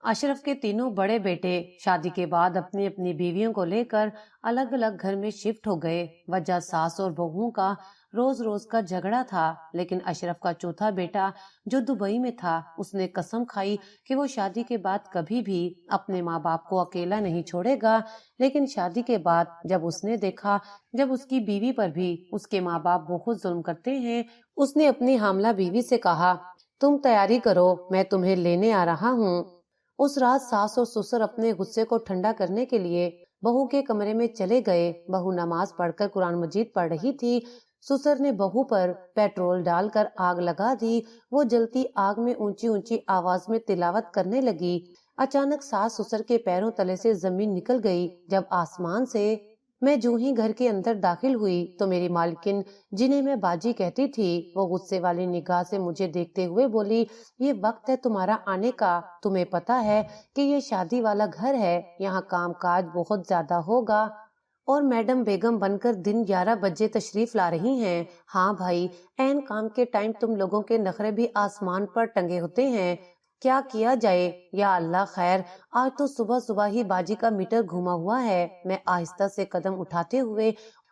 اشرف کے تینوں بڑے بیٹے شادی کے بعد اپنی اپنی بیویوں کو لے کر الگ الگ گھر میں شفٹ ہو گئے۔ وجہ ساس اور بہوؤں کا روز روز کا جھگڑا تھا، لیکن اشرف کا چوتھا بیٹا جو دبئی میں تھا، اس نے قسم کھائی کہ وہ شادی کے بعد کبھی بھی اپنے ماں باپ کو اکیلا نہیں چھوڑے گا۔ لیکن شادی کے بعد جب اس نے دیکھا جب اس کی بیوی پر بھی اس کے ماں باپ بہت ظلم کرتے ہیں، اس نے اپنی حاملہ بیوی سے کہا، تم تیاری کرو، میں تمہیں لینے آ رہا ہوں۔ اس رات ساس اور سسر اپنے غصے کو ٹھنڈا کرنے کے لیے بہو کے کمرے میں چلے گئے۔ بہو نماز پڑھ کر قرآن مجید پڑھ رہی تھی۔ سسر نے بہو پر پیٹرول ڈال کر آگ لگا دی۔ وہ جلتی آگ میں اونچی اونچی آواز میں تلاوت کرنے لگی۔ اچانک ساس سسر کے پیروں تلے سے زمین نکل گئی۔ جب آسمان سے میں جو ہی گھر کے اندر داخل ہوئی تو میری مالکن، جنہیں میں باجی کہتی تھی، وہ غصے والی نگاہ سے مجھے دیکھتے ہوئے بولی، یہ وقت ہے تمہارا آنے کا، تمہیں پتا ہے کہ یہ شادی والا گھر ہے، یہاں کام کاج بہت زیادہ ہوگا اور میڈم بیگم بن کر دن 11 بجے تشریف لا رہی ہیں۔ ہاں بھائی، عین کام کے ٹائم تم لوگوں کے نخرے بھی آسمان پر ٹنگے ہوتے ہیں، کیا کیا جائے؟ یا اللہ خیر، آج تو صبح صبح ہی باجی کا میٹر گھوما ہوا ہے۔ میں آہستہ سے قدم اٹھاتے ہوئے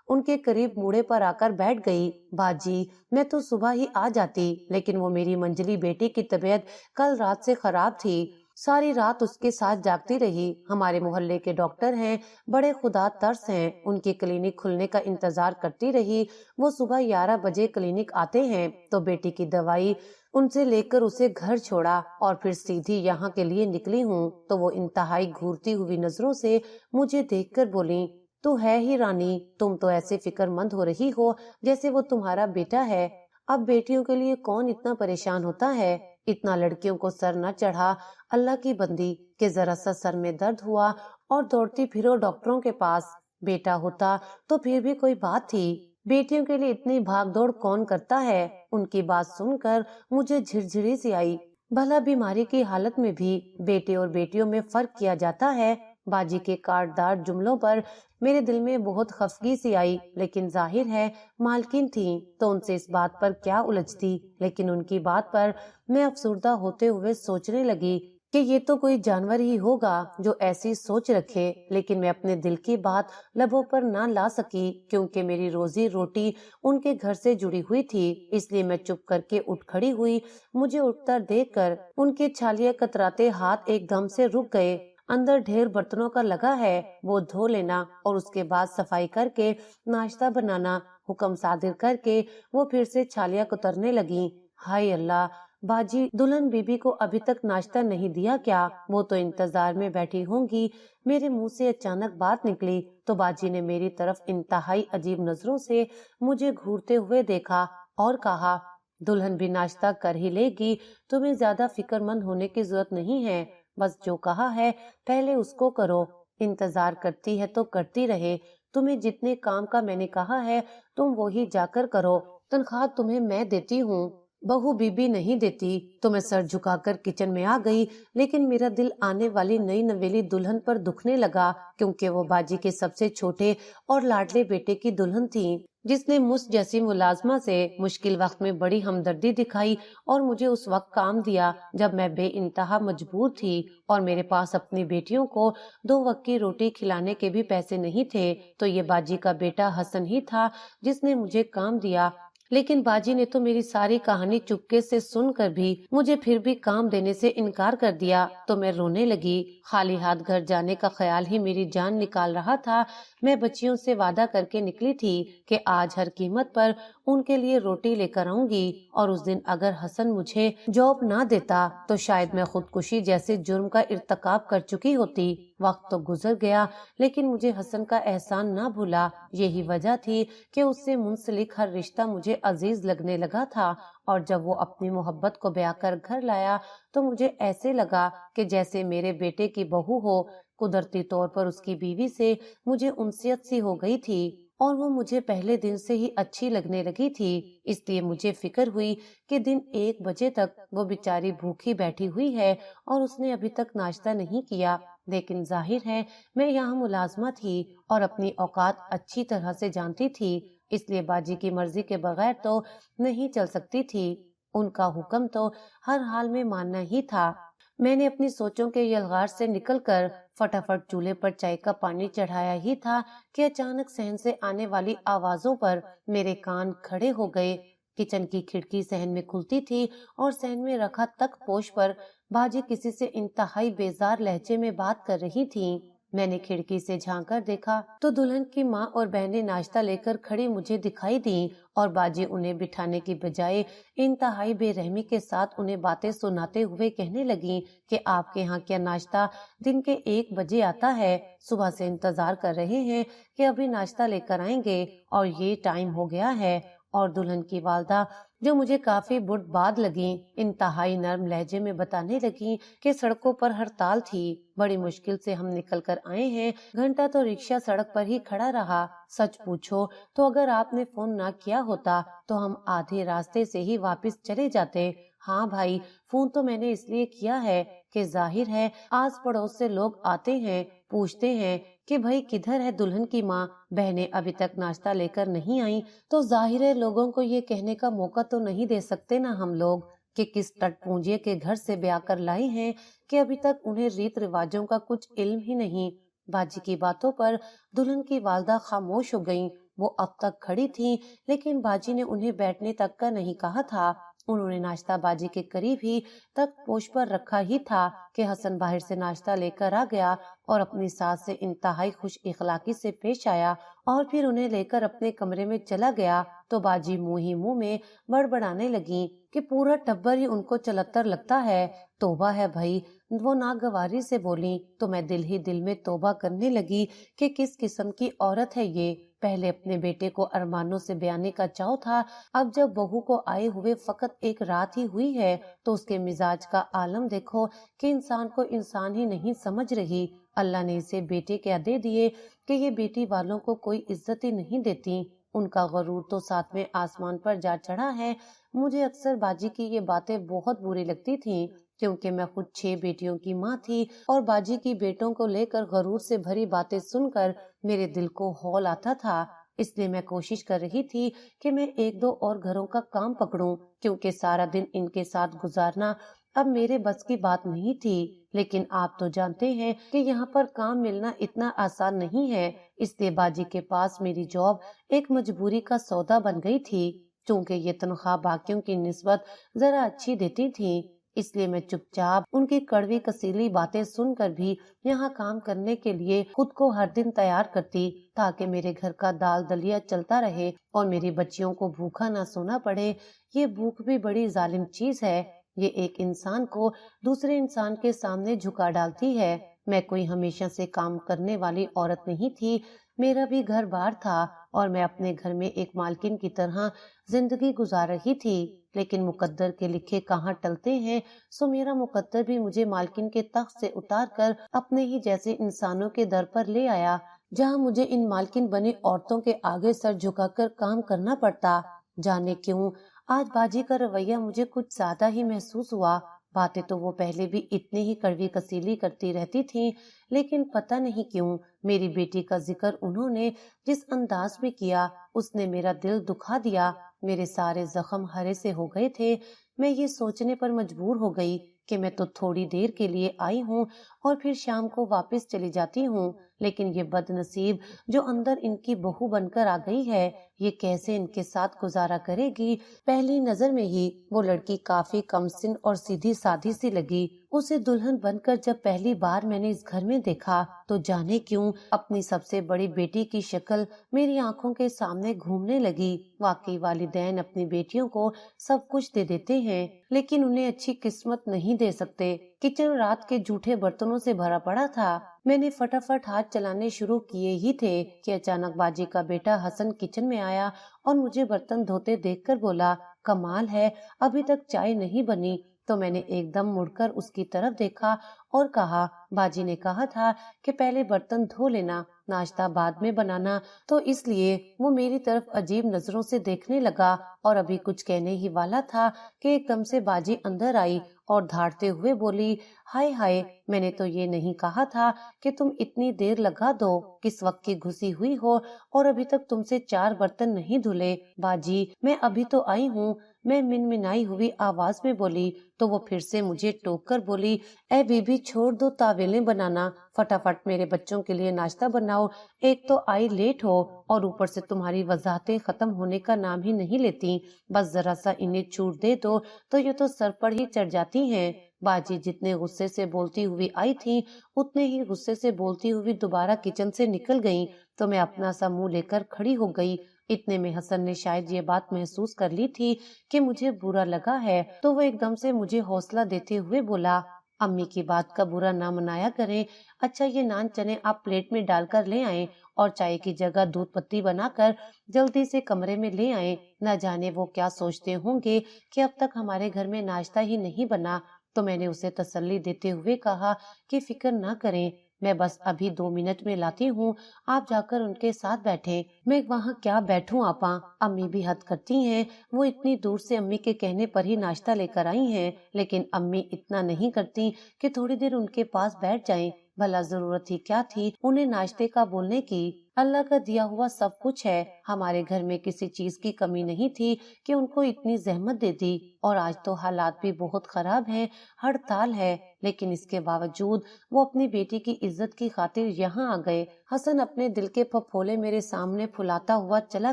ان کے قریب موڑے پر آ کر بیٹھ گئی۔ باجی، میں تو صبح ہی آ جاتی، لیکن وہ میری منجلی بیٹی کی طبیعت کل رات سے خراب تھی، ساری رات اس کے ساتھ جاگتی رہی۔ ہمارے محلے کے ڈاکٹر ہیں، بڑے خدا ترس ہیں، ان کی کلینک کھلنے کا انتظار کرتی رہی۔ وہ صبح 11 بجے کلینک آتے ہیں تو بیٹی کی دوائی ان سے لے کر اسے گھر چھوڑا اور پھر سیدھی یہاں کے لیے نکلی ہوں تو وہ انتہائی گھورتی ہوئی نظروں سے مجھے دیکھ کر بولی، تو ہے ہی رانی، تم تو ایسے فکر مند ہو رہی ہو جیسے وہ تمہارا بیٹا ہے۔ اب بیٹیوں کے لیے کون اتنا پریشان ہوتا ہے، اتنا لڑکیوں کو سر نہ چڑھا اللہ کی بندی، کہ ذرا سا سر میں درد ہوا اور دوڑتی پھرو ڈاکٹروں کے پاس۔ بیٹا ہوتا تو پھر بھی کوئی بات تھی، بیٹیوں کے لیے اتنی بھاگ دوڑ کون کرتا ہے؟ ان کی بات سن کر مجھے جھرجھری سی آئی، بھلا بیماری کی حالت میں بھی بیٹے اور بیٹیوں میں فرق کیا جاتا ہے؟ باجی کے کاٹدار جملوں پر میرے دل میں بہت خفگی سی آئی، لیکن ظاہر ہے مالکن تھیں تو ان سے اس بات پر کیا الجھتی۔ لیکن ان کی بات پر میں افسردہ ہوتے ہوئے سوچنے لگی کہ یہ تو کوئی جانور ہی ہوگا جو ایسی سوچ رکھے، لیکن میں اپنے دل کی بات لبوں پر نہ لا سکی کیونکہ میری روزی روٹی ان کے گھر سے جڑی ہوئی تھی، اس لیے میں چپ کر کے اٹھ کھڑی ہوئی۔ مجھے اٹھتا دیکھ کر ان کے چھالیاں کتراتے ہاتھ ایک دم سے رک گئے۔ اندر ڈھیر برتنوں کا لگا ہے، وہ دھو لینا اور اس کے بعد صفائی کر کے ناشتہ بنانا، حکم صادر کر کے وہ پھر سے چھالیاں کترنے لگیں۔ ہائے اللہ، باجی دلہن بی بی کو ابھی تک ناشتہ نہیں دیا کیا؟ وہ تو انتظار میں بیٹھی ہوں گی۔ میرے منہ سے اچانک بات نکلی تو باجی نے میری طرف انتہائی عجیب نظروں سے مجھے گھورتے ہوئے دیکھا اور کہا، دلہن بھی ناشتہ کر ہی لے گی، تمہیں زیادہ فکر مند ہونے کی ضرورت نہیں ہے، بس جو کہا ہے پہلے اس کو کرو، انتظار کرتی ہے تو کرتی رہے، تمہیں جتنے کام کا میں نے کہا ہے تم وہی جا کر کرو، تنخواہ تمہیں میں دیتی ہوں، بہو بی بی نہیں دیتی۔ تو میں سر جھکا کر کچن میں آ گئی، لیکن میرا دل آنے والی نئی نویلی دلہن پر دکھنے لگا کیونکہ وہ باجی کے سب سے چھوٹے اور لاڈلے بیٹے کی دلہن تھی، جس نے مجھ جیسی ملازمہ سے مشکل وقت میں بڑی ہمدردی دکھائی اور مجھے اس وقت کام دیا جب میں بے انتہا مجبور تھی اور میرے پاس اپنی بیٹیوں کو 2 وقت کی روٹی کھلانے کے بھی پیسے نہیں تھے۔ تو یہ باجی کا بیٹا حسن ہی تھا جس نے مجھے کام دیا، لیکن باجی نے تو میری ساری کہانی چپکے سے سن کر بھی مجھے پھر بھی کام دینے سے انکار کر دیا تو میں رونے لگی۔ خالی ہاتھ گھر جانے کا خیال ہی میری جان نکال رہا تھا۔ میں بچیوں سے وعدہ کر کے نکلی تھی کہ آج ہر قیمت پر ان کے لیے روٹی لے کر آؤں گی، اور اس دن اگر حسن مجھے جاب نہ دیتا تو شاید میں خودکشی جیسے جرم کا ارتکاب کر چکی ہوتی۔ وقت تو گزر گیا لیکن مجھے حسن کا احسان نہ بھولا، یہی وجہ تھی کہ اس سے منسلک ہر رشتہ مجھے عزیز لگنے لگا تھا، اور جب وہ اپنی محبت کو بیاں کر گھر لایا تو مجھے ایسے لگا کہ جیسے میرے بیٹے کی بہو ہو۔ قدرتی طور پر اس کی بیوی سے مجھے انسیت سی ہو گئی تھی اور وہ مجھے پہلے دن سے ہی اچھی لگنے لگی تھی، اس لیے مجھے فکر ہوئی کہ دن 1 بجے تک وہ بیچاری بھوکھی بیٹھی ہوئی ہے اور اس نے ابھی تک ناشتہ نہیں کیا، لیکن ظاہر ہے میں یہاں ملازمہ تھی اور اپنی اوقات اچھی طرح سے جانتی تھی، اس لیے باجی کی مرضی کے بغیر تو نہیں چل سکتی تھی، ان کا حکم تو ہر حال میں ماننا ہی تھا۔ मैंने अपनी सोचों के यलगार से निकलकर फटाफट चूल्हे पर चाय का पानी चढ़ाया ही था कि अचानक सहन से आने वाली आवाजों पर मेरे कान खड़े हो गए। किचन की खिड़की सहन में खुलती थी और सहन में रखा तक पोश पर बाजी किसी से इंतहाई बेजार लहजे में बात कर रही थी। मैंने खिड़की से झांक कर देखा तो दुल्हन की माँ और बहनें नाश्ता लेकर खड़ी मुझे दिखाई दी और बाजी उन्हें बिठाने की बजाय इंतहाई बेरहमी के साथ उन्हें बातें सुनाते हुए कहने लगी कि आपके यहाँ क्या नाश्ता दिन के 1 बजे आता है, सुबह से इंतजार कर रहे हैं कि अभी नाश्ता लेकर आएंगे और ये टाइम हो गया है। और दुल्हन की वालदा, जो मुझे काफी बुर्दबाद लगी, इंतहाई नर्म लहजे में बताने लगी कि सड़कों पर हड़ताल थी, बड़ी मुश्किल से हम निकल कर आए हैं, घंटा तो रिक्शा सड़क पर ही खड़ा रहा। सच पूछो तो अगर आपने फोन ना किया होता तो हम आधे रास्ते से ही वापस चले जाते। हाँ भाई, फोन तो मैंने इसलिए किया है कि जाहिर है आस पड़ोस से लोग आते हैं, पूछते हैं कि भाई किधर है दुल्हन की माँ, बहनें अभी तक नाश्ता लेकर नहीं आई, तो जाहिर है लोगों को ये कहने का मौका तो नहीं दे सकते ना हम लोग कि किस टटपूंजिये के घर से ब्याह कर लाई हैं कि अभी तक उन्हें रीत रिवाजों का कुछ इल्म ही नहीं। बाजी की बातों पर दुल्हन की वालदा खामोश हो गईं। वो अब तक खड़ी थीं, लेकिन बाजी ने उन्हें बैठने तक का नहीं कहा था। उन्होंने नाश्ता बाजी के करीब ही तक पोश पर रखा ही था कि हसन बाहर से नाश्ता लेकर आ गया और अपनी सास से इंतहाई खुश इखलाकी से पेश आया और फिर उन्हें लेकर अपने कमरे में चला गया। तो बाजी मुंह ही मुंह में बड़बड़ाने लगी कि पूरा टब्बर ही उनको चलत्तर लगता है। तौबा है भाई, वो नागवारी से बोली तो मैं दिल ही दिल में तौबा करने लगी कि किस किस्म की औरत है ये। पहले अपने बेटे को अरमानों से ब्याने का चाव था, अब जब बहू को आए हुए फकत एक रात ही हुई है तो उसके मिजाज का आलम देखो कि इंसान को इंसान ही नहीं समझ रही। अल्लाह ने इसे बेटे क्या दे दिए कि ये बेटी वालों को कोई इज्जत ही नहीं देती। उनका गरूर तो सातवें आसमान पर जा चढ़ा है। मुझे अक्सर बाजी की ये बातें बहुत बुरी लगती थीं, क्योंकि मैं खुद 6 बेटियों की माँ थी और बाजी की बेटों को लेकर गरूर से भरी बातें सुनकर मेरे दिल को हौल आता था। इसलिए मैं कोशिश कर रही थी कि मैं 1-2 और घरों का काम पकड़ूं, क्योंकि सारा दिन इनके साथ गुजारना अब मेरे बस की बात नहीं थी। लेकिन आप तो जानते हैं कि यहाँ पर काम मिलना इतना आसान नहीं है, इसलिए बाजी के पास मेरी जॉब एक मजबूरी का सौदा बन गई थी। चूंकि ये तनख्वाह बाकियों की निस्बत जरा अच्छी देती थी, इसलिए मैं चुपचाप उनकी कड़वी कसीली बातें सुनकर भी यहाँ काम करने के लिए खुद को हर दिन तैयार करती, ताकि मेरे घर का दाल दलिया चलता रहे और मेरी बच्चियों को भूखा ना सोना पड़े। ये भूख भी बड़ी जालिम चीज है, ये एक इंसान को दूसरे इंसान के सामने झुका डालती है। मैं कोई हमेशा से काम करने वाली औरत नहीं थी, मेरा भी घर बार था और मैं अपने घर में एक मालकिन की तरह जिंदगी गुजार रही थी। लेकिन मुकद्दर के लिखे कहाँ टलते हैं, सो मेरा मुकद्दर भी मुझे मालकिन के तख्त से उतार कर अपने ही जैसे इंसानों के दर पर ले आया, जहाँ मुझे इन मालकिन बनी औरतों के आगे सर झुकाकर काम करना पड़ता। जाने क्यों आज बाजी का रवैया मुझे कुछ ज्यादा ही महसूस हुआ। बातें तो वो पहले भी इतनी ही कड़वी कसीली करती रहती थी, लेकिन पता नहीं क्यों मेरी बेटी का जिक्र उन्होंने जिस अंदाज में किया, उसने मेरा दिल दुखा दिया। मेरे सारे जख्म हरे से हो गए थे। मैं ये सोचने पर मजबूर हो गई कि मैं तो थोड़ी देर के लिए आई हूँ और फिर शाम को वापस चली जाती हूँ, लेकिन ये बदनसीब जो अंदर इनकी बहू बनकर आ गई है, ये कैसे इनके साथ गुजारा करेगी। पहली नजर में ही वो लड़की काफी कमसिन और सीधी साधी सी लगी। उसे दुल्हन बनकर जब पहली बार मैंने इस घर में देखा तो जाने क्यों अपनी सबसे बड़ी बेटी की शक्ल मेरी आंखों के सामने घूमने लगी। वाकई वालिदैन अपनी बेटियों को सब कुछ दे देते हैं, लेकिन उन्हें अच्छी किस्मत नहीं दे सकते। किचन रात के जूठे बर्तनों से भरा पड़ा था। मैंने फटाफट हाथ चलाने शुरू किए ही थे कि अचानक बाजी का बेटा हसन किचन में आया और मुझे बर्तन धोते देखकर बोला, कमाल है, अभी तक चाय नहीं बनी। तो मैंने एकदम मुड़कर उसकी तरफ देखा और कहा, बाजी ने कहा था कि पहले बर्तन धो लेना, नाश्ता बाद में बनाना। तो इसलिए वो मेरी तरफ अजीब नजरों से देखने लगा और अभी कुछ कहने ही वाला था कि एकदम से बाजी अंदर आई और धाड़ते हुए बोली, हाय हाय, मैंने तो ये नहीं कहा था कि तुम इतनी देर लगा दो, किस वक्त की घुसी हुई हो और अभी तक तुमसे 4 बर्तन नहीं धुले। बाजी, मैं अभी तो आई हूँ, मैं मिनमिनाई हुई आवाज में बोली तो वो फिर से मुझे टोक कर बोली, ए बीबी छोड़ दो तावेलें बनाना, फटाफट मेरे बच्चों के लिए नाश्ता बनाओ। एक तो आई लेट हो और ऊपर से तुम्हारी वजाहतें खत्म होने का नाम ही नहीं लेती। बस जरा सा इन्हें छूट दे दो तो ये तो सर पर ही चढ़ जाती हैं। बाजी जितने गुस्से से बोलती हुई आई थी उतने ही गुस्से से बोलती हुई दोबारा किचन से निकल गईं। तो मैं अपना सा मुंह लेकर खड़ी हो गई। इतने में हसन ने शायद ये बात महसूस कर ली थी कि मुझे बुरा लगा है, तो वो एकदम से मुझे हौसला देते हुए बोला, अम्मी की बात का बुरा ना मनाया करें। अच्छा ये नान चने आप प्लेट में डालकर ले आएं और चाय की जगह दूध पत्ती बनाकर जल्दी से कमरे में ले आएं। न जाने वो क्या सोचते होंगे कि अब तक हमारे घर में नाश्ता ही नहीं बना। तो मैंने उसे तसल्ली देते हुए कहा कि फिक्र ना करें, मैं बस अभी 2 मिनट में लाती हूँ, आप जाकर उनके साथ बैठे। मैं वहाँ क्या बैठूं आपा, अम्मी भी हद करती हैं। वो इतनी दूर से अम्मी के कहने पर ही नाश्ता लेकर आई हैं, लेकिन अम्मी इतना नहीं करती कि थोड़ी देर उनके पास बैठ जाएं। भला जरूरत ही क्या थी उन्हें नाश्ते का बोलने की। अल्लाह का दिया हुआ सब कुछ है, हमारे घर में किसी चीज की कमी नहीं थी कि उनको इतनी जहमत दे दी। और आज तो हालात भी बहुत खराब हैं, हड़ताल है, लेकिन इसके बावजूद वो अपनी बेटी की इज्जत की खातिर यहाँ आ गए। हसन अपने दिल के फफोले मेरे सामने फुलाता हुआ चला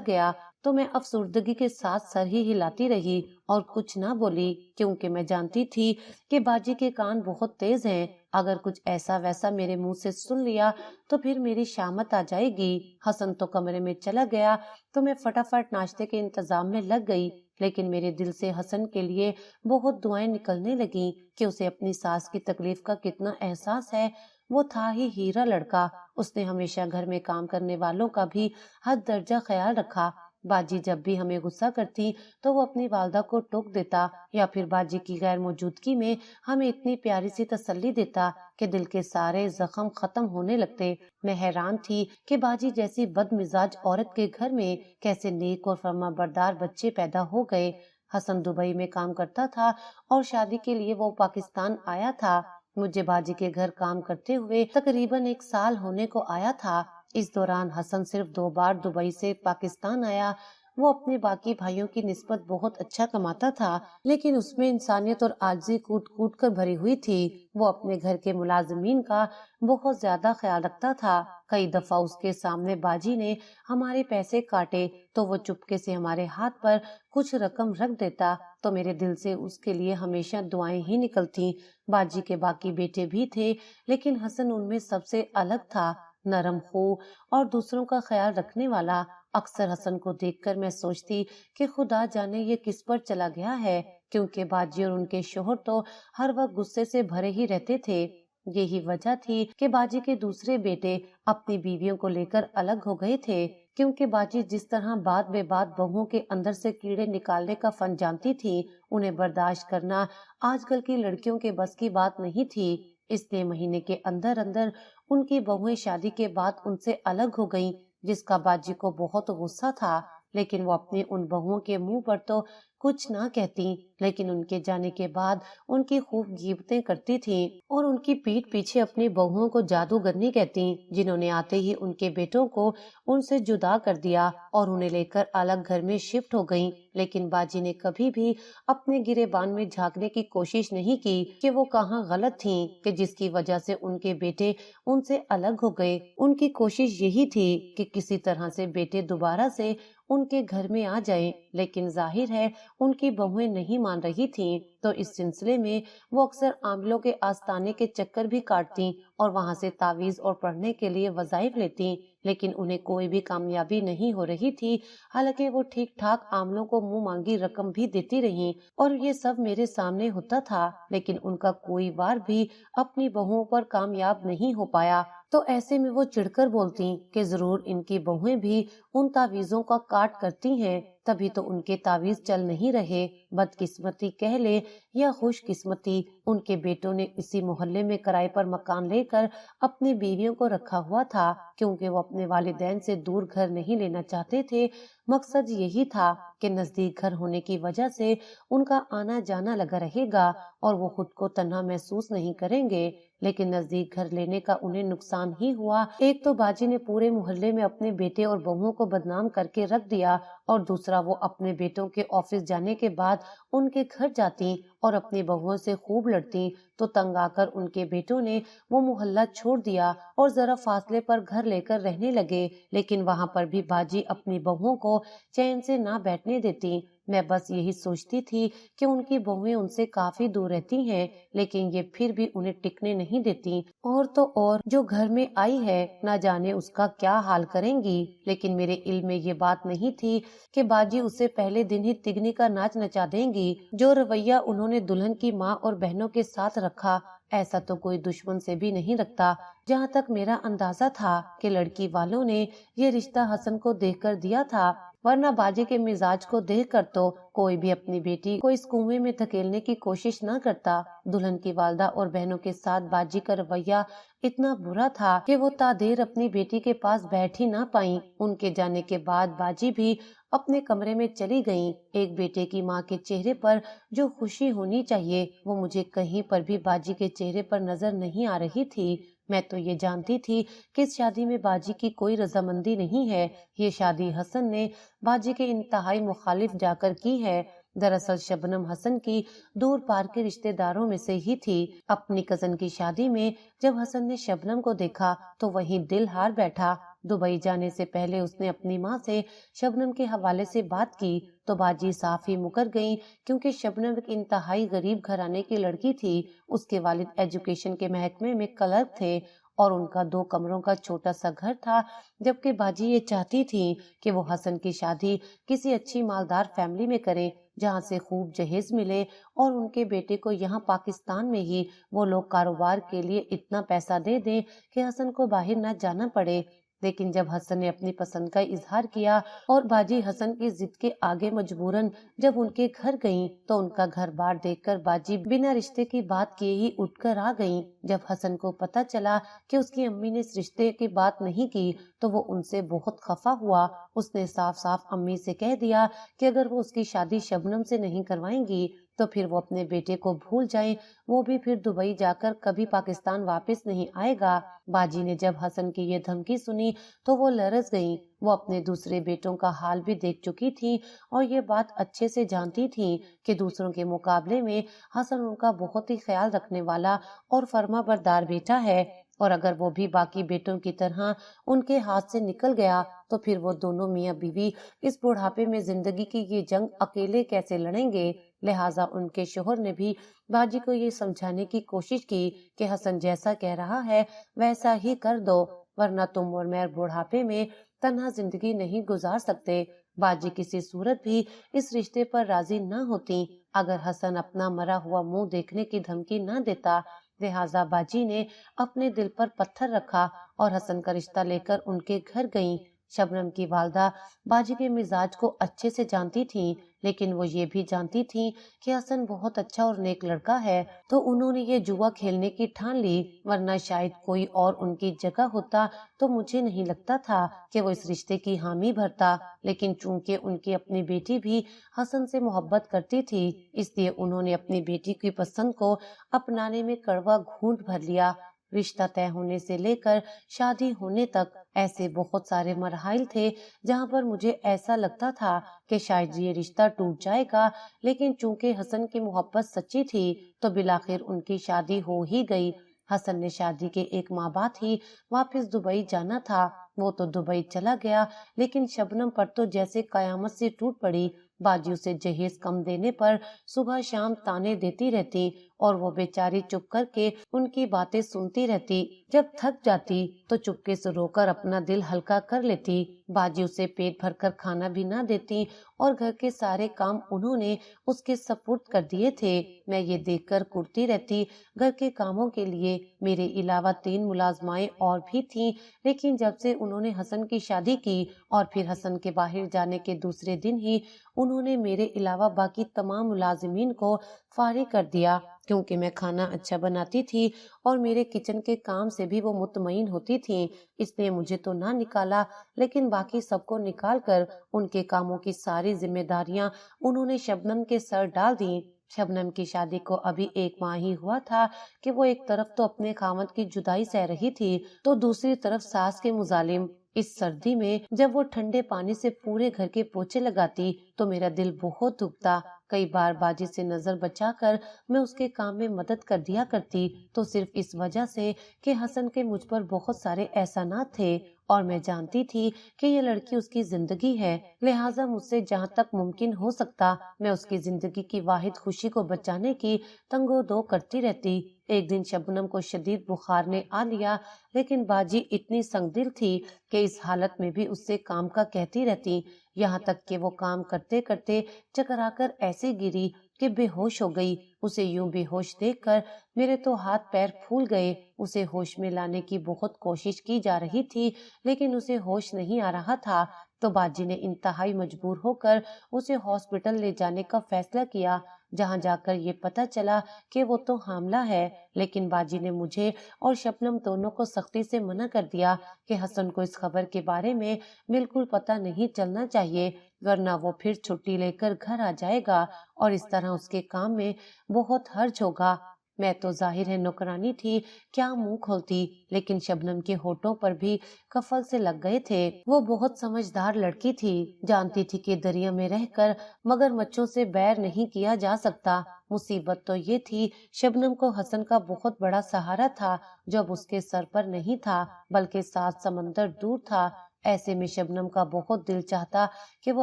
गया तो मैं अफसुर्दगी के साथ सर ही हिलाती रही और कुछ ना बोली, क्योंकि मैं जानती थी कि बाजी के कान बहुत तेज हैं। अगर कुछ ऐसा वैसा मेरे मुंह से सुन लिया तो फिर मेरी शामत आ जाएगी। हसन तो कमरे में चला गया तो मैं फटाफट नाश्ते के इंतजाम में लग गई, लेकिन मेरे दिल से हसन के लिए बहुत दुआएं निकलने लगी कि उसे अपनी सास की तकलीफ का कितना एहसास है। वो था ही हीरा लड़का, उसने हमेशा घर में काम करने वालों का भी हद दर्जा ख्याल रखा। बाजी जब भी हमें गुस्सा करती तो वो अपनी वालदा को टोक देता या फिर बाजी की गैर मौजूदगी में हमें इतनी प्यारी सी तसल्ली देता कि दिल के सारे जख्म खत्म होने लगते। मैं हैरान थी कि बाजी जैसी बदमिजाज औरत के घर में कैसे नेक और फर्माबरदार बच्चे पैदा हो गए। हसन दुबई में काम करता था और शादी के लिए वो पाकिस्तान आया था। मुझे बाजी के घर काम करते हुए तकरीबन 1 साल होने को आया था। इस दौरान हसन सिर्फ 2 बार दुबई से पाकिस्तान आया। वो अपने बाकी भाइयों की निस्बत बहुत अच्छा कमाता था, लेकिन उसमें इंसानियत और आजिज़ी कूट कूट कर भरी हुई थी। वो अपने घर के मुलाजिमीन का बहुत ज्यादा ख्याल रखता था। कई दफा उसके सामने बाजी ने हमारे पैसे काटे तो वो चुपके से हमारे हाथ पर कुछ रकम रख देता, तो मेरे दिल से उसके लिए हमेशा दुआएं ही निकलती। बाजी के बाकी बेटे भी थे, लेकिन हसन उनमें सबसे अलग था, नरम खो और दूसरों का ख्याल रखने वाला। अक्सर हसन को देखकर मैं सोचती कि खुदा जाने ये किस पर चला गया है, क्योंकि बाजी और उनके शोहर तो हर वक्त गुस्से से भरे ही रहते थे। यही वजह थी कि बाजी के दूसरे बेटे अपनी बीवियों को लेकर अलग हो गए थे, क्योंकि बाजी जिस तरह बात बे बात बहुओं के अंदर से कीड़े निकालने का फन जानती थी, उन्हें बर्दाश्त करना आजकल की लड़कियों के बस की बात नहीं थी। इसलिए महीने के अंदर अंदर उनकी बहुएं शादी के बाद उनसे अलग हो गईं, जिसका बाजी को बहुत गुस्सा था। लेकिन वो अपने उन बहुओं के मुंह पर तो कुछ ना कहती, लेकिन उनके जाने के बाद उनकी खूब गिबतें करती थी और उनकी पीठ पीछे अपनी बहुओं को जादूगरनी कहती, जिन्होंने आते ही उनके बेटों को उनसे जुदा कर दिया और उन्हें लेकर अलग घर में शिफ्ट हो गईं। लेकिन बाजी ने कभी भी अपने गिरेबान में झांकने की कोशिश नहीं की कि वो कहाँ गलत थीं कि जिसकी वजह से उनके बेटे उनसे अलग हो गए। उनकी कोशिश यही थी कि किसी तरह से बेटे दोबारा से उनके घर में आ जाएं, लेकिन जाहिर है उनकी बहुएं नहीं मान रही थीं, तो इस सिलसिले में वो अक्सर आमिलों के आस्ताने के चक्कर भी काटती और वहां से तावीज और पढ़ने के लिए वज़ाइफ लेती, लेकिन उन्हें कोई भी कामयाबी नहीं हो रही थी। हालांकि वो ठीक ठाक आमलों को मुंह मांगी रकम भी देती रहीं और ये सब मेरे सामने होता था, लेकिन उनका कोई वार भी अपनी बहुओं पर कामयाब नहीं हो पाया। तो ऐसे में वो चिढ़कर बोलती कि जरूर इनकी बहुएं भी उन तावीजों का काट करती हैं, तभी तो उनके तावीज चल नहीं रहे। बदकिस्मती कह ले या खुशकिस्मती, उनके बेटों ने इसी मोहल्ले में किराए पर मकान लेकर अपनी बीवियों को रखा हुआ था, क्योंकि वो अपने वालिदैन से दूर घर नहीं लेना चाहते थे। मकसद यही था कि नजदीक घर होने की वजह से उनका आना जाना लगा रहेगा और वो खुद को तन्हा महसूस नहीं करेंगे। لیکن نزدیک گھر لینے کا انہیں نقصان ہی ہوا۔ ایک تو باجی نے پورے محلے میں اپنے بیٹے اور بہوؤں کو بدنام کر کے رکھ دیا، اور دوسرا وہ اپنے بیٹوں کے آفس جانے کے بعد ان کے گھر جاتی اور اپنی بہوؤں سے خوب لڑتی، تو تنگ آ کر ان کے بیٹوں نے وہ محلہ چھوڑ دیا اور ذرا فاصلے پر گھر لے کر رہنے لگے، لیکن وہاں پر بھی باجی اپنی بہوؤں کو چین سے نہ بیٹھنے دیتی۔ میں بس یہی سوچتی تھی کہ ان کی بہویں ان سے کافی دور رہتی ہیں، لیکن یہ پھر بھی انہیں ٹکنے نہیں دیتی، اور تو اور جو گھر میں آئی ہے نہ جانے اس کا کیا حال کریں گی۔ لیکن میرے علم میں یہ بات نہیں تھی کہ باجی اسے پہلے دن ہی تگنی کا ناچ نچا دیں گی۔ جو رویہ انہوں نے دلہن کی ماں اور بہنوں کے ساتھ رکھا، ایسا تو کوئی دشمن سے بھی نہیں رکھتا۔ جہاں تک میرا اندازہ تھا کہ لڑکی والوں نے یہ رشتہ حسن کو دیکھ کر دیا تھا، ورنہ باجی کے مزاج کو دیکھ کر تو کوئی بھی اپنی بیٹی کو اس کنویں میں دھکیلنے کی کوشش نہ کرتا۔ دلہن کی والدہ اور بہنوں کے ساتھ باجی کا رویہ اتنا برا تھا کہ وہ تا دیر اپنی بیٹی کے پاس بیٹھ ہی نہ پائیں۔ ان کے جانے کے بعد باجی بھی اپنے کمرے میں چلی گئیں۔ ایک بیٹے کی ماں کے چہرے پر جو خوشی ہونی چاہیے وہ مجھے کہیں پر بھی باجی کے چہرے پر نظر نہیں آ رہی تھی۔ میں تو یہ جانتی تھی کہ اس شادی میں باجی کی کوئی رضامندی نہیں ہے، یہ شادی حسن نے باجی کے انتہائی مخالف جا کر کی ہے۔ دراصل شبنم حسن کی دور پار کے رشتہ داروں میں سے ہی تھی۔ اپنی کزن کی شادی میں جب حسن نے شبنم کو دیکھا تو وہیں دل ہار بیٹھا۔ دبئی جانے سے پہلے اس نے اپنی ماں سے شبنم کے حوالے سے بات کی تو باجی صاف ہی مکر گئیں، کیونکہ شبنم ایک انتہائی غریب گھرانے کی لڑکی تھی۔ اس کے والد ایجوکیشن کے محکمے میں کلرک تھے اور ان کا 2 کمروں کا چھوٹا سا گھر تھا، جبکہ باجی یہ چاہتی تھی کہ وہ حسن کی شادی کسی اچھی مالدار فیملی میں کریں جہاں سے خوب جہیز ملے، اور ان کے بیٹے کو یہاں پاکستان میں ہی وہ لوگ کاروبار کے لیے اتنا پیسہ دے دیں کہ حسن کو باہر نہ جانا پڑے۔ لیکن جب حسن نے اپنی پسند کا اظہار کیا اور باجی حسن کی ضد کے آگے مجبوراً جب ان کے گھر گئیں تو ان کا گھر بار دیکھ کر باجی بنا رشتے کی بات کیے ہی اٹھ کر آ گئیں۔ جب حسن کو پتا چلا کہ اس کی امی نے اس رشتے کی بات نہیں کی تو وہ ان سے بہت خفا ہوا۔ اس نے صاف صاف امی سے کہہ دیا کہ اگر وہ اس کی شادی شبنم سے نہیں کروائیں گی تو پھر وہ اپنے بیٹے کو بھول جائیں، وہ بھی پھر دبئی جا کر کبھی پاکستان واپس نہیں آئے گا۔ باجی نے جب حسن کی یہ دھمکی سنی تو وہ لرز گئیں۔ وہ اپنے دوسرے بیٹوں کا حال بھی دیکھ چکی تھی اور یہ بات اچھے سے جانتی تھی کہ دوسروں کے مقابلے میں حسن ان کا بہت ہی خیال رکھنے والا اور فرما بردار بیٹا ہے، اور اگر وہ بھی باقی بیٹوں کی طرح ان کے ہاتھ سے نکل گیا تو پھر وہ دونوں میاں بیوی اس بڑھاپے میں زندگی کی یہ جنگ اکیلے کیسے لڑیں گے۔ لہٰذا ان کے شوہر نے بھی باجی کو یہ سمجھانے کی کوشش کی کہ حسن جیسا کہہ رہا ہے ویسا ہی کر دو، ورنہ تم اور میں بڑھاپے میں تنہا زندگی نہیں گزار سکتے۔ باجی کسی صورت بھی اس رشتے پر راضی نہ ہوتی اگر حسن اپنا مرا ہوا منہ دیکھنے کی دھمکی نہ دیتا۔ لہٰذا باجی نے اپنے دل پر پتھر رکھا اور حسن کا رشتہ لے کر ان کے گھر گئیں۔ شبنم کی والدہ باجی کے مزاج کو اچھے سے جانتی تھیں، لیکن وہ یہ بھی جانتی تھیں کہ حسن بہت اچھا اور نیک لڑکا ہے، تو انہوں نے یہ جوا کھیلنے کی ٹھان لی، ورنہ شاید کوئی اور ان کی جگہ ہوتا تو مجھے نہیں لگتا تھا کہ وہ اس رشتے کی حامی بھرتا۔ لیکن چونکہ ان کی اپنی بیٹی بھی حسن سے محبت کرتی تھی، اس لیے انہوں نے اپنی بیٹی کی پسند کو اپنانے میں کڑوا گھونٹ بھر لیا۔ رشتہ طے ہونے سے لے کر شادی ہونے تک ایسے بہت سارے مراحل تھے جہاں پر مجھے ایسا لگتا تھا کہ شاید یہ رشتہ ٹوٹ جائے گا، لیکن چونکہ حسن کی محبت سچی تھی تو بالآخر ان کی شادی ہو ہی گئی۔ حسن نے شادی کے 1 ماہ بعد ہی واپس دبئی جانا تھا۔ وہ تو دبئی چلا گیا، لیکن شبنم پر تو جیسے قیامت سے ٹوٹ پڑی۔ باجی اسے جہیز کم دینے پر صبح شام تانے دیتی رہتی اور وہ بیچاری چپ کر کے ان کی باتیں سنتی رہتی۔ جب تھک جاتی تو چپکے سے رو کر اپنا دل ہلکا کر لیتی۔ باجی اسے پیٹ بھر کر کھانا بھی نہ دیتی اور گھر کے سارے کام انہوں نے اس کے سپرد کر دیے تھے۔ میں یہ دیکھ کر کرتی رہتی۔ گھر کے کاموں کے لیے میرے علاوہ 3 ملازمائیں اور بھی تھیں، لیکن جب سے انہوں نے حسن کی شادی کی اور پھر حسن کے باہر جانے کے دوسرے دن ہی انہوں نے میرے علاوہ باقی تمام ملازمین کو فارغ کر دیا، کیونکہ میں کھانا اچھا بناتی تھی اور میرے کچن کے کام سے بھی وہ مطمئن ہوتی تھیں۔ اس نے مجھے تو نہ نکالا، لیکن باقی سب کو نکال کر ان کے کاموں کی ساری ذمہ داریاں انہوں نے شبنم کے سر ڈال دیں۔ शबनम की शादी को अभी 1 माह ही हुआ था कि वो एक तरफ तो अपने खामद की जुदाई सह रही थी, तो दूसरी तरफ सास के मुजालिम। इस सर्दी में जब वो ठंडे पानी से पूरे घर के पोछे लगाती तो मेरा दिल बहुत दुखता। कई बार बाजी से नजर बचाकर मैं उसके काम में मदद कर दिया करती, तो सिर्फ इस वजह से कि हसन के मुझ पर बहुत सारे एहसानात थे और मैं जानती थी कि ये लड़की उसकी जिंदगी है, लिहाजा मुझसे जहाँ तक मुमकिन हो सकता मैं उसकी जिंदगी की वाहिद खुशी को बचाने की तंगो दो करती रहती। एक दिन शबनम को शदीद बुखार ने आ लिया, लेकिन बाजी इतनी संगदिल थी कि इस हालत में भी उससे काम का कहती रहती, यहाँ तक कि वो काम करते करते चकराकर ऐसे गिरी कि बेहोश हो गई। उसे यूं बेहोश देखकर मेरे तो हाथ पैर फूल गए। उसे होश में लाने की बहुत कोशिश की जा रही थी, लेकिन उसे होश नहीं आ रहा था। तो बाजी ने इंतहाई मजबूर होकर उसे हॉस्पिटल ले जाने का फैसला किया, जहां जाकर ये पता चला कि वो तो हामला है। लेकिन बाजी ने मुझे और शबनम दोनों को सख्ती से मना कर दिया कि हसन को इस खबर के बारे में बिल्कुल पता नहीं चलना चाहिए, वरना वो फिर छुट्टी लेकर घर आ जाएगा और इस तरह उसके काम में बहुत हर्ज होगा। मैं तो जाहिर है नौकरानी थी, क्या मुंह खोलती, लेकिन शबनम के होठों पर भी कफल से लग गए थे। वो बहुत समझदार लड़की थी, जानती थी कि दरिया में रहकर मगरमच्छों से बैर नहीं किया जा सकता। मुसीबत तो ये थी, शबनम को हसन का बहुत बड़ा सहारा था, जब उसके सर पर नहीं था बल्कि 7 समंदर दूर था। ऐसे में शबनम का बहुत दिल चाहता कि वो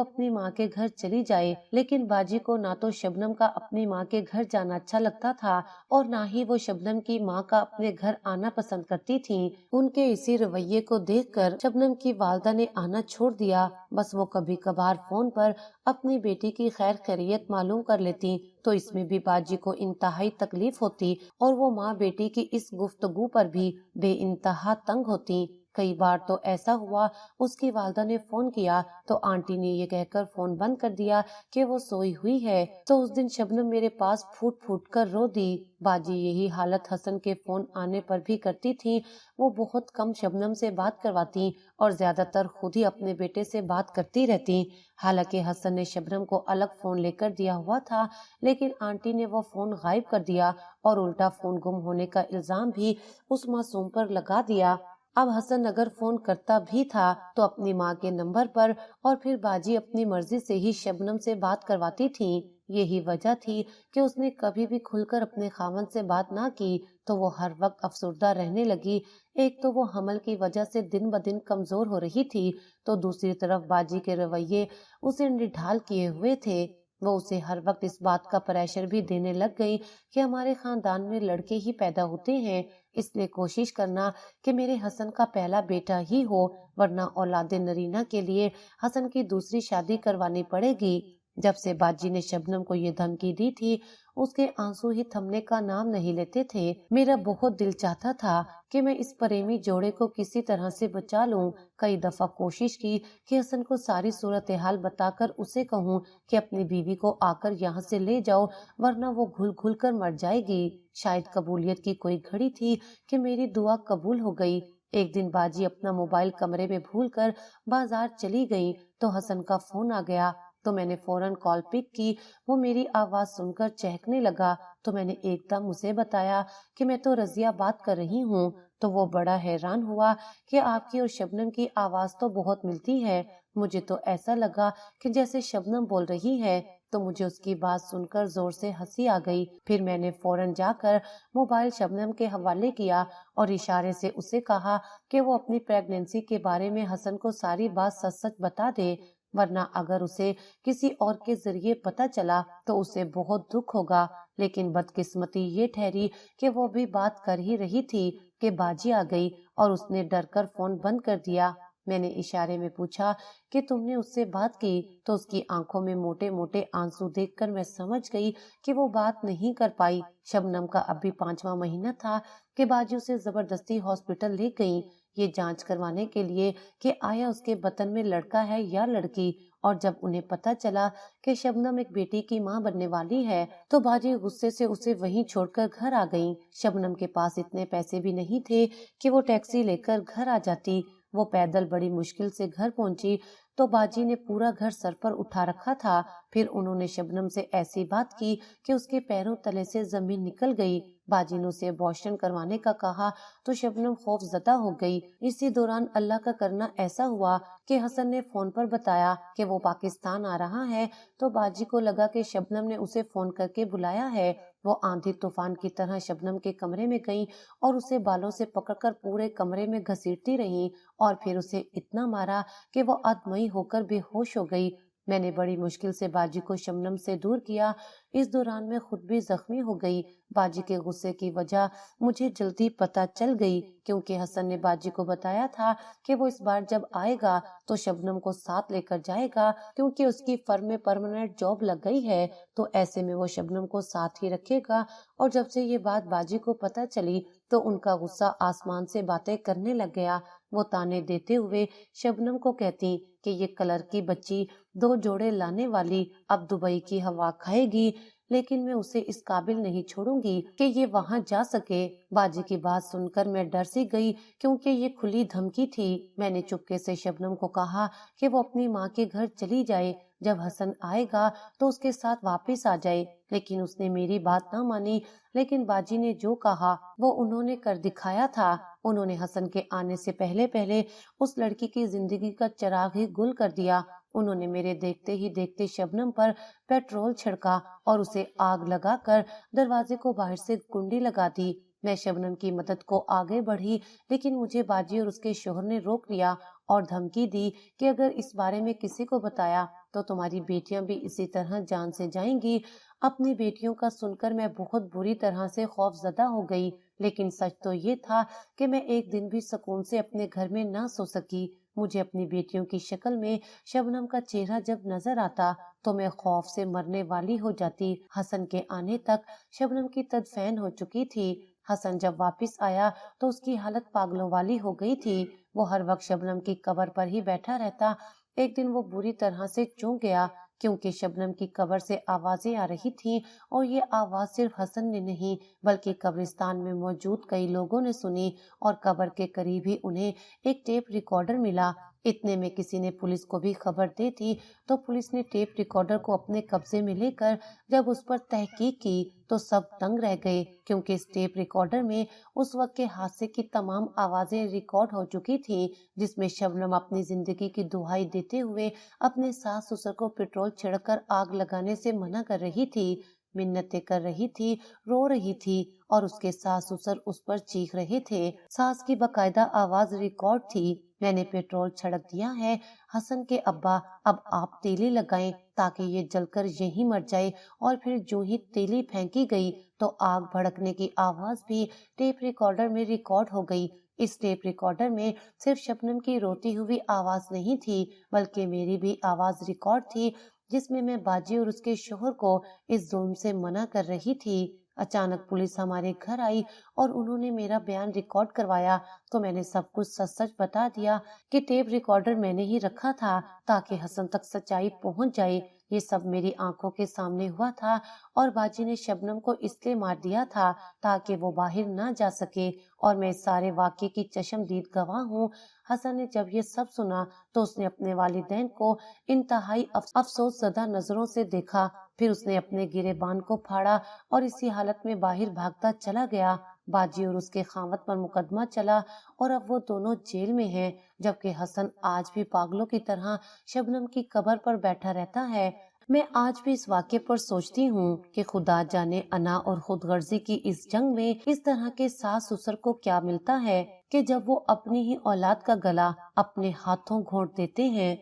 अपनी माँ के घर चली जाए, लेकिन बाजी को ना तो शबनम का अपनी माँ के घर जाना अच्छा लगता था और ना ही वो शबनम की माँ का अपने घर आना पसंद करती थी। उनके इसी रवैये को देखकर शबनम की वालदा ने आना छोड़ दिया। बस वो कभी कभार फोन पर अपनी बेटी की खैर खैरियत मालूम कर लेती, तो इसमें भी बाजी को इंतहाई तकलीफ होती और वो माँ बेटी की इस गुफ्तगू पर भी बेइंतहा तंग होती। कई बार तो ऐसा हुआ, उसकी वालदा ने फोन किया तो आंटी ने ये कहकर फोन बंद कर दिया कि वो सोई हुई है। तो उस दिन शबनम मेरे पास फूट फूट कर रो दी। बाजी यही हालत हसन के फोन आने पर भी करती थी। वो बहुत कम शबनम से बात करवाती और ज्यादातर खुद ही अपने बेटे से बात करती रहती। हालांकि हसन ने शबनम को अलग फोन लेकर दिया हुआ था, लेकिन आंटी ने वो फोन गायब कर दिया और उल्टा फोन गुम होने का इल्जाम भी उस मासूम पर लगा दिया। अब हसन अगर फोन करता भी था तो अपनी माँ के नंबर पर, और फिर बाजी अपनी मर्जी से ही शबनम से बात करवाती थी। यही वजह थी कि उसने कभी भी खुलकर अपने खामन से बात ना की, तो वो हर वक्त अफसुर्दा रहने लगी। एक तो वो हमल की वजह से दिन ब दिन कमजोर हो रही थी, तो दूसरी तरफ बाजी के रवैये उसे निढाल किए हुए थे। वो उसे हर वक्त इस बात का प्रेशर भी देने लग गई कि हमारे खानदान में लड़के ही पैदा होते हैं, इसलिए कोशिश करना कि मेरे हसन का पहला बेटा ही हो, वरना औलादे नरीना के लिए हसन की दूसरी शादी करवानी पड़ेगी। जब से बाजी ने शबनम को ये धमकी दी थी, उसके आंसू ही थमने का नाम नहीं लेते थे। मेरा बहुत दिल चाहता था कि मैं इस प्रेमी जोड़े को किसी तरह से बचा लूं। कई दफा कोशिश की कि हसन को सारी सूरत हाल बताकर उसे कहूं कि अपनी बीवी को आकर यहाँ से ले जाओ, वरना वो घुल घुल कर मर जाएगी। शायद कबूलियत की कोई घड़ी थी कि मेरी दुआ कबूल हो गई। एक दिन बाजी अपना मोबाइल कमरे में भूलकर बाजार चली गई, तो हसन का फोन आ गया। तो मैंने फौरन कॉल पिक की। वो मेरी आवाज सुनकर चहकने लगा, तो मैंने एकदम उसे बताया कि मैं तो रजिया बात कर रही हूँ। तो वो बड़ा हैरान हुआ कि आपकी और शबनम की आवाज तो बहुत मिलती है। मुझे तो ऐसा लगा कि जैसे शबनम बोल रही है, तो मुझे उसकी बात सुनकर जोर से हंसी आ गई। फिर मैंने फौरन जाकर मोबाइल शबनम के हवाले किया और इशारे से उसे कहा कि वो अपनी प्रेगनेंसी के बारे में हसन को सारी बात सच सच बता दे, वरना अगर उसे किसी और के जरिए पता चला तो उसे बहुत दुख होगा। लेकिन बदकिस्मती ये ठहरी कि वो भी बात कर ही रही थी कि बाजी आ गई और उसने डरकर फोन बंद कर दिया। मैंने इशारे में पूछा कि तुमने उससे बात की, तो उसकी आंखों में मोटे मोटे आंसू देखकर मैं समझ गई कि वो बात नहीं कर पाई। शबनम का अभी 5वां महीना था कि बाजी उसे जबरदस्ती हॉस्पिटल ले गई, ये जांच करवाने के लिए कि आया उसके बतन में लड़का है या लड़की। और जब उन्हें पता चला कि शबनम एक बेटी की मां बनने वाली है, तो बाजी गुस्से से उसे वहीं छोड़कर घर आ गई। शबनम के पास इतने पैसे भी नहीं थे कि वो टैक्सी लेकर घर आ जाती। وہ پیدل بڑی مشکل سے گھر پہنچی تو باجی نے پورا گھر سر پر اٹھا رکھا تھا. پھر انہوں نے شبنم سے ایسی بات کی کہ اس کے پیروں تلے سے زمین نکل گئی. باجی نے اسے ابورشن کروانے کا کہا تو شبنم خوف زدہ ہو گئی. اسی دوران اللہ کا کرنا ایسا ہوا کہ حسن نے فون پر بتایا کہ وہ پاکستان آ رہا ہے تو باجی کو لگا کہ شبنم نے اسے فون کر کے بلایا ہے. وہ آندھی طوفان کی طرح شبنم کے کمرے میں گئیں اور اسے بالوں سے پکڑ کر پورے کمرے میں گھسیٹتی رہیں اور پھر اسے اتنا مارا کہ وہ ادمئی ہو کر بے ہوش ہو گئی. میں نے بڑی مشکل سے باجی کو شبنم سے دور کیا. اس دوران میں خود بھی زخمی ہو گئی. باجی کے غصے کی وجہ مجھے جلدی پتہ چل گئی کیونکہ حسن نے باجی کو بتایا تھا کہ وہ اس بار جب آئے گا تو شبنم کو ساتھ لے کر جائے گا کیونکہ اس کی فرم میں پرماننٹ جاب لگ گئی ہے تو ایسے میں وہ شبنم کو ساتھ ہی رکھے گا. اور جب سے یہ بات باجی کو پتہ چلی تو ان کا غصہ آسمان سے باتیں کرنے لگ گیا. وہ تانے دیتے ہوئے شبنم کو کہتی کہ یہ کلر کی بچی 2 جوڑے لانے والی اب دبئی کی ہوا کھائے گی لیکن میں اسے اس قابل نہیں چھوڑوں گی کہ یہ وہاں جا سکے. باجی کی بات سن کر میں ڈر سی گئی کیونکہ یہ کھلی دھمکی تھی. میں نے چپکے سے شبنم کو کہا کہ وہ اپنی ماں کے گھر چلی جائے, جب حسن آئے گا تو اس کے ساتھ واپس آ جائے, لیکن اس نے میری بات نہ مانی. لیکن باجی نے جو کہا وہ انہوں نے کر دکھایا تھا. انہوں نے حسن کے آنے سے پہلے اس لڑکی کی زندگی کا چراغ ہی گل کر دیا. انہوں نے میرے دیکھتے ہی دیکھتے شبنم پر پیٹرول چھڑکا اور اسے آگ لگا کر دروازے کو باہر سے کنڈی لگا دی. میں شبنم کی مدد کو آگے بڑھی لیکن مجھے باجی اور اس کے شوہر نے روک لیا اور دھمکی دی کہ اگر اس بارے میں کسی کو بتایا تو تمہاری بیٹیاں بھی اسی طرح جان سے جائیں گی. اپنی بیٹیوں کا سن کر میں بہت بری طرح سے خوف زدہ ہو گئی, لیکن سچ تو یہ تھا کہ میں ایک دن بھی سکون سے اپنے گھر میں نہ سو سکی. مجھے اپنی بیٹیوں کی شکل میں شبنم کا چہرہ جب نظر آتا تو میں خوف سے مرنے والی ہو جاتی. حسن کے آنے تک شبنم کی تدفین ہو چکی تھی. حسن جب واپس آیا تو اس کی حالت پاگلوں والی ہو گئی تھی. وہ ہر وقت شبنم کی قبر پر ہی بیٹھا رہتا. ایک دن وہ بری طرح سے چونک گیا کیونکہ شبنم کی قبر سے آوازیں آ رہی تھیں اور یہ آواز صرف حسن نے نہیں بلکہ قبرستان میں موجود کئی لوگوں نے سنی اور قبر کے قریب ہی انہیں ایک ٹیپ ریکارڈر ملا. اتنے میں کسی نے پولیس کو بھی خبر دے دی تو پولیس نے ٹیپ ریکارڈر کو اپنے قبضے میں لے کر جب اس پر تحقیق کی تو سب دنگ رہ گئے کیونکہ اس ٹیپ ریکارڈر میں اس وقت کے حادثے کی تمام آوازیں ریکارڈ ہو چکی تھیں جس میں شبنم اپنی زندگی کی دہائی دیتے ہوئے اپنے ساس سسر کو پیٹرول چھڑک کر آگ لگانے سے منع کر رہی تھی, منتیں کر رہی تھی, رو رہی تھی اور اس کے ساس سسر اس پر چیخ رہے تھے. ساس کی باقاعدہ آواز ریکارڈ تھی, میں نے پیٹرول چھڑک دیا ہے. حسن کے ابا اب آپ تیلی لگائیں تاکہ یہ جل کر یہیں مر جائے. اور پھر جو ہی تیلی پھینکی گئی تو آگ بھڑکنے کی آواز بھی ٹیپ ریکارڈر میں ریکارڈ ہو گئی. اس ٹیپ ریکارڈر میں صرف شبنم کی روتی ہوئی آواز نہیں تھی بلکہ میری بھی آواز ریکارڈ تھی جس میں باجی اور اس کے شوہر کو اس ظلم سے منع کر رہی تھی. اچانک پولیس ہمارے گھر آئی اور انہوں نے میرا بیان ریکارڈ کروایا تو میں نے سب کچھ سچ سچ بتا دیا کہ ٹیپ ریکارڈر میں نے ہی رکھا تھا تاکہ حسن تک سچائی پہنچ جائے. یہ سب میری آنکھوں کے سامنے ہوا تھا اور باجی نے شبنم کو اس لیے مار دیا تھا تاکہ وہ باہر نہ جا سکے اور میں اس سارے واقعے کی چشمدید گواہ ہوں. حسن نے جب یہ سب سنا تو اس نے اپنے والدین کو انتہائی افسوس زدہ نظروں سے دیکھا. پھر اس نے اپنے گریبان کو پھاڑا اور اسی حالت میں باہر بھاگتا چلا گیا. باجی اور اس کے خاوند پر مقدمہ چلا اور اب وہ دونوں جیل میں ہیں جبکہ حسن آج بھی پاگلوں کی طرح شبنم کی قبر پر بیٹھا رہتا ہے. میں آج بھی اس واقعے پر سوچتی ہوں کہ خدا جانے انا اور خود غرضی کی اس جنگ میں اس طرح کے ساس سسر کو کیا ملتا ہے کہ جب وہ اپنی ہی اولاد کا گلا اپنے ہاتھوں گھونٹ دیتے ہیں.